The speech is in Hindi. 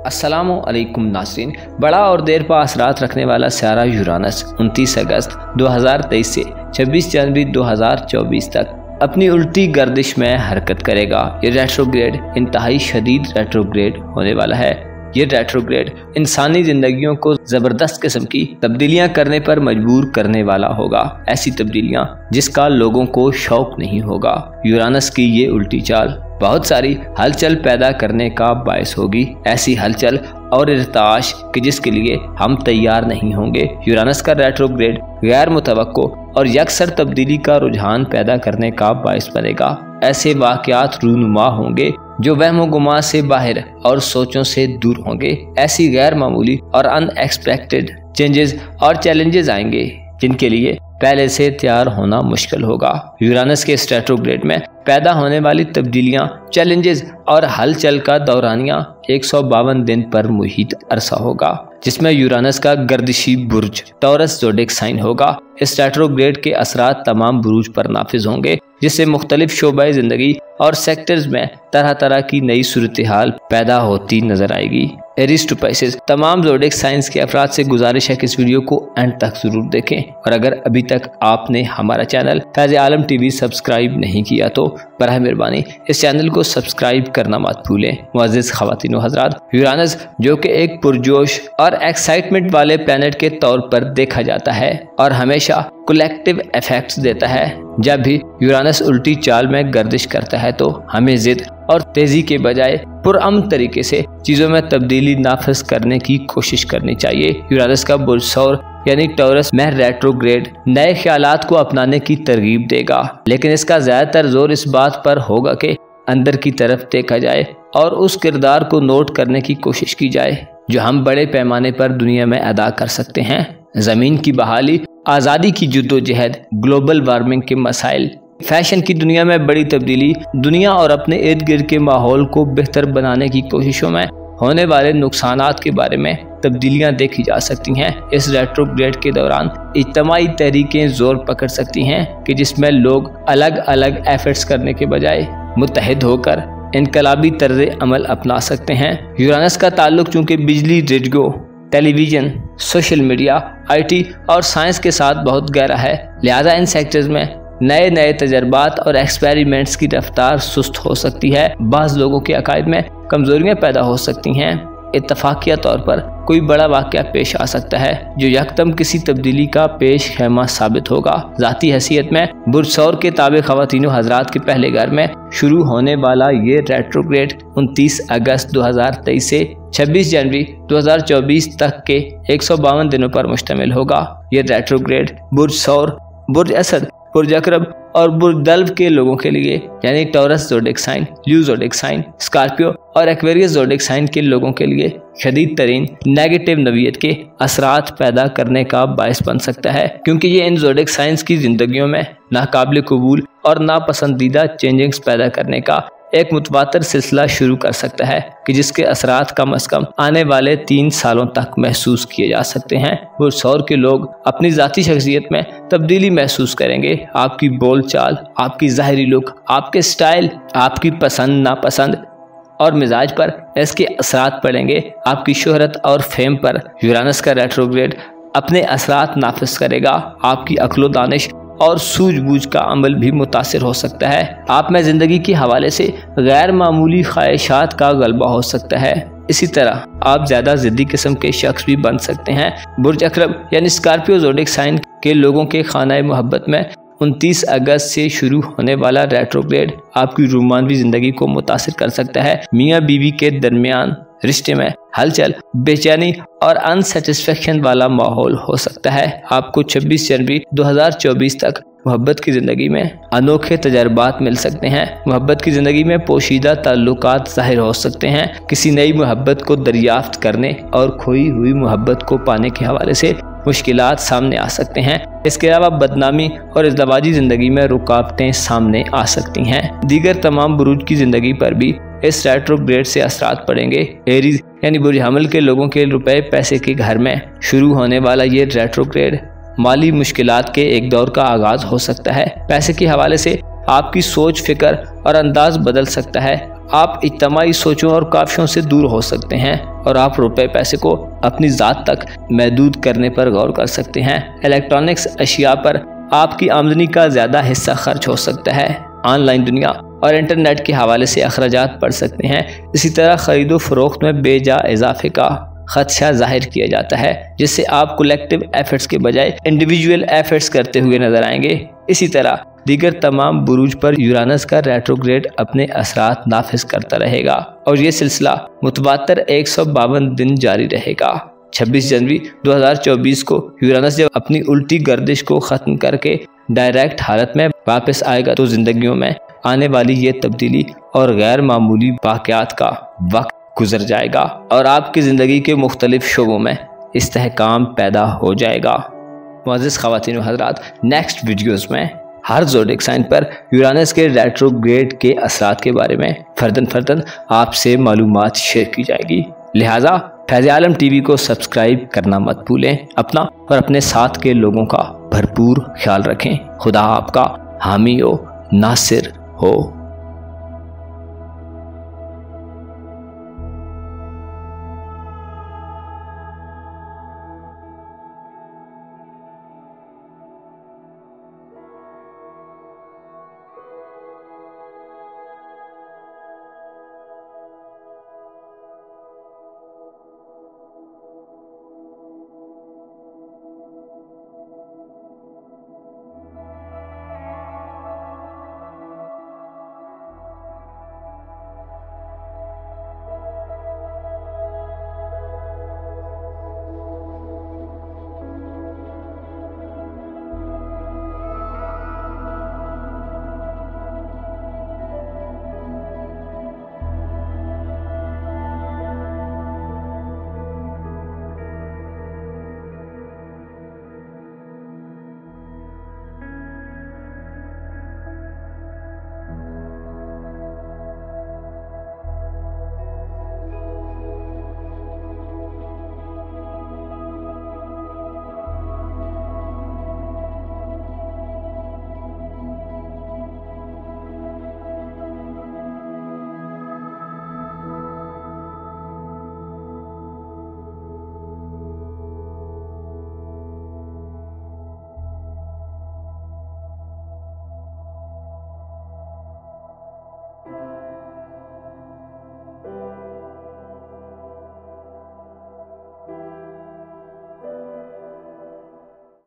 अस्सलामु अलैकुम नाज़रीन। बड़ा और देर पा असरात रखने वाला सियारा यूरानस 29 अगस्त 2023 से 26 जनवरी 2024 तक अपनी उल्टी गर्दिश में हरकत करेगा। ये रेट्रोग्रेड इंतहाई शदीद रेट्रोग्रेड होने वाला है। ये रेट्रोग्रेड इंसानी जिंदगियों को जबरदस्त किस्म की तब्दीलियां करने पर मजबूर करने वाला होगा। ऐसी तब्दीलियां जिसका लोगों को शौक नहीं होगा। यूरानस की ये उल्टी चाल बहुत सारी हलचल पैदा करने का बायस होगी। ऐसी हलचल और इर्ताश कि जिसके लिए हम तैयार नहीं होंगे। यूरानस का रेट्रोग्रेड गैर मुतवक्को और यकसर तब्दीली का रुझान पैदा करने का बायस बनेगा। ऐसे वाक़यात रूनुमा होंगे जो वहमो गुमा से बाहर और सोचों से दूर होंगे। ऐसी गैर मामूली और अनएक्सपेक्टेड चेंजेस और चैलेंजेस आएंगे जिनके लिए पहले से तैयार होना मुश्किल होगा। यूरानस के इस रेट्रोग्रेड में पैदा होने वाली तब्दीलियां, चैलेंजेस और हलचल का दौरानिया 152 दिन पर मुहित अरसा होगा, जिसमें यूरानस का गर्दिशी बुर्ज टॉरस ज़ोडिक साइन होगा। इस रेट्रोग्रेड के असरात तमाम बुरूज पर नाफिज होंगे, जिससे मुख्तलिफ शोबे ज़िंदगी और सेक्टर्स में तरह तरह की नई सूरत हाल पैदा होती नजर आएगी। एरीज टू पाइसेस तमाम ज़ोडिक साइंस के अफराद से गुजारिश है कि इस वीडियो को एंड तक जरूर देखें, और अगर अभी तक आपने हमारा चैनल फैज़ आलम टीवी सब्सक्राइब नहीं किया तो बराह मेहरबानी इस चैनल को सब्सक्राइब करना मत भूलें। मुअज़्ज़िज़ ख़वातीन व हज़रात, यूरानस जो कि एक पुरजोश और एक्साइटमेंट वाले प्लैनेट के तौर पर देखा जाता है और हमेशा कलेक्टिव इफेक्ट्स देता है। जब भी यूरानस उल्टी चाल में गर्दिश करता है तो हमें जिद और तेजी के बजाय पुरअमन तरीके से चीजों में तब्दीली नाफिज करने की कोशिश करनी चाहिए। यूरानस का बुर्ज सौर यानी टॉरस में रेट्रोग्रेड नए ख्यालात को अपनाने की तरगीब देगा, लेकिन इसका ज्यादातर जोर इस बात पर होगा कि अंदर की तरफ देखा जाए और उस किरदार को नोट करने की कोशिश की जाए जो हम बड़े पैमाने पर दुनिया में अदा कर सकते हैं। जमीन की बहाली, आज़ादी की जद्दोजहद, ग्लोबल वार्मिंग के मसाइल, फैशन की दुनिया में बड़ी तब्दीली, दुनिया और अपने इर्द गिर्द के माहौल को बेहतर बनाने की कोशिशों में होने वाले नुकसानात के बारे में तब्दीलियां देखी जा सकती हैं। इस रेट्रोग्रेड के दौरान इज्तिमाई तहरीकें जोर पकड़ सकती हैं कि जिसमें लोग अलग अलग एफर्ट्स करने के बजाय मुत्तहिद होकर इनकलाबी तर्ज़े अमल अपना सकते हैं। यूरानस का ताल्लुक चूँकि बिजली, radio, television, social media, IT और साइंस के साथ बहुत गहरा है, लिहाजा इन सेक्टर्स में नए नए तजर्बात और एक्सपेरिमेंट्स की रफ्तार सुस्त हो सकती है। बाज़ लोगों के अकायद में कमजोरियां पैदा हो सकती हैं। इत्तफाकिया तौर पर कोई बड़ा वाक़या पेश आ सकता है जो यकदम किसी तब्दीली का पेश खैमा साबित होगा। ज़ाती हैसियत में बुर्ज सौर के ताबे ख़वातीन हज़रात के पहले घर में शुरू होने वाला ये रेट्रोग्रेड 29 अगस्त 2023 से 26 जनवरी 2024 तक के 152 दिनों पर मुश्तमिल होगा। ये रेट्रोग्रेड बुर्ज सौर, बुर्ज असद, बुर्ज अकरब और बुर्ज दल्व के लोगों के लिए यानी Taurus zodiac sign, Leo zodiac sign, Scorpio और एक्वेरियस ज़ोडिक साइन के लोगों के लिए शदीद तरीन नेगेटिव नवियत के असरात पैदा करने का बायस बन सकता है, क्योंकि ये इन ज़ोडिक साइंस की जिंदगियों में नाकाबिल कबूल और नापसंदीदा चेंजिंग्स पैदा करने का एक मुतवातर सिलसिला शुरू कर सकता है कि जिसके असरात कम अज कम आने वाले 3 सालों तक महसूस किए जा सकते हैं। बुर्ज सौर के लोग अपनी ज़ाती शख्सियत में तब्दीली महसूस करेंगे। आपकी बोल चाल, आपकी ज़ाहिरी लुक, आपके स्टाइल, आपकी पसंद नापसंद और मिजाज पर इसके असरात पड़ेंगे। आपकी शोहरत और फेम पर यूरानस का रेट्रोग्रेड अपने असरात नाफिज करेगा। आपकी अक्लो दानिश और सूझबूझ का अमल भी मुतासिर हो सकता है। आप में ज़िंदगी के हवाले से गैर मामूली ख्वाहिशात का गलबा हो सकता है। इसी तरह आप ज़्यादा ज़िद्दी किस्म के शख्स भी बन सकते हैं। बुर्ज अकरब यानी स्कॉर्पियो ज़ोडिक साइन के लोगों के खाना मोहब्बत में 29 अगस्त से शुरू होने वाला रेट्रोग्रेड आपकी रोमानवी ज़िंदगी को मुतासिर कर सकता है। मियाँ बीवी के दरमियान रिश्ते में हलचल, बेचैनी और अनसेटिस्फेक्शन वाला माहौल हो सकता है। आपको 26 जनवरी 2024 तक मोहब्बत की ज़िंदगी में अनोखे तजर्बात मिल सकते हैं। मोहब्बत की ज़िंदगी में पोशीदा ताल्लुकात ज़ाहिर हो सकते हैं। किसी नई मोहब्बत को दरियाफ्त करने और खोई हुई मोहब्बत को पाने के हवाले से मुश्किलात सामने आ सकते हैं। इसके अलावा बदनामी और इज़दवाजी ज़िंदगी में रुकावटें सामने आ सकती हैं। दीगर तमाम बुरूज की ज़िंदगी पर भी इस रेट्रोग्रेड से असरात पड़ेंगे। एरीज यानी बुर्ज हमल के लोगों के रुपए पैसे के घर में शुरू होने वाला ये रेट्रोग्रेड माली मुश्किलात के एक दौर का आगाज हो सकता है। पैसे के हवाले से आपकी सोच, फिक्र और अंदाज बदल सकता है। आप इज्तिमाई सोचों और काफियों से दूर हो सकते हैं और आप रुपए पैसे को अपनी ज़ात तक महदूद करने पर गौर कर सकते हैं। इलेक्ट्रॉनिक्स अशिया पर आपकी आमदनी का ज़्यादा हिस्सा खर्च हो सकता है। ऑनलाइन दुनिया और इंटरनेट के हवाले से अखराजात बढ़ सकते हैं। इसी तरह खरीदो फरोख्त में बेजा इजाफे का खदशा जाहिर किया जाता है, जिससे आप कलेक्टिव एफर्ट्स के बजाय इंडिविजुअल एफर्ट्स करते हुए नजर आएंगे। इसी तरह दीगर तमाम बुरूज पर यूरानस का रेट्रोग्रेड अपने असरात नाफिज करता रहेगा और ये सिलसिला मुतवातर 152 दिन जारी रहेगा। 26 जनवरी 2024 को यूरानस जब अपनी उल्टी गर्दिश को ख़त्म करके डायरेक्ट हालत में वापस आएगा तो जिंदगियों में आने वाली ये तब्दीली और गैर मामूली वाक़यात का वक्त गुजर जाएगा और आपकी ज़िंदगी के मुख्तलिफ शोबों में इस्तेहकाम पैदा हो जाएगा। मुअज़्ज़िज़ ख़वातीन व हज़रात, नेक्स्ट वीडियोज़ में हर ज़ोडिक साइन पर यूरानस के रेट्रोग्रेड के असरात के बारे में फर्दन आपसे मालूमात शेयर की जाएगी। लिहाजा फैज़ आलम टीवी को सब्सक्राइब करना मत भूलें। अपना और अपने साथ के लोगों का भरपूर ख्याल रखें। खुदा आपका हामी हो, नासिर हो।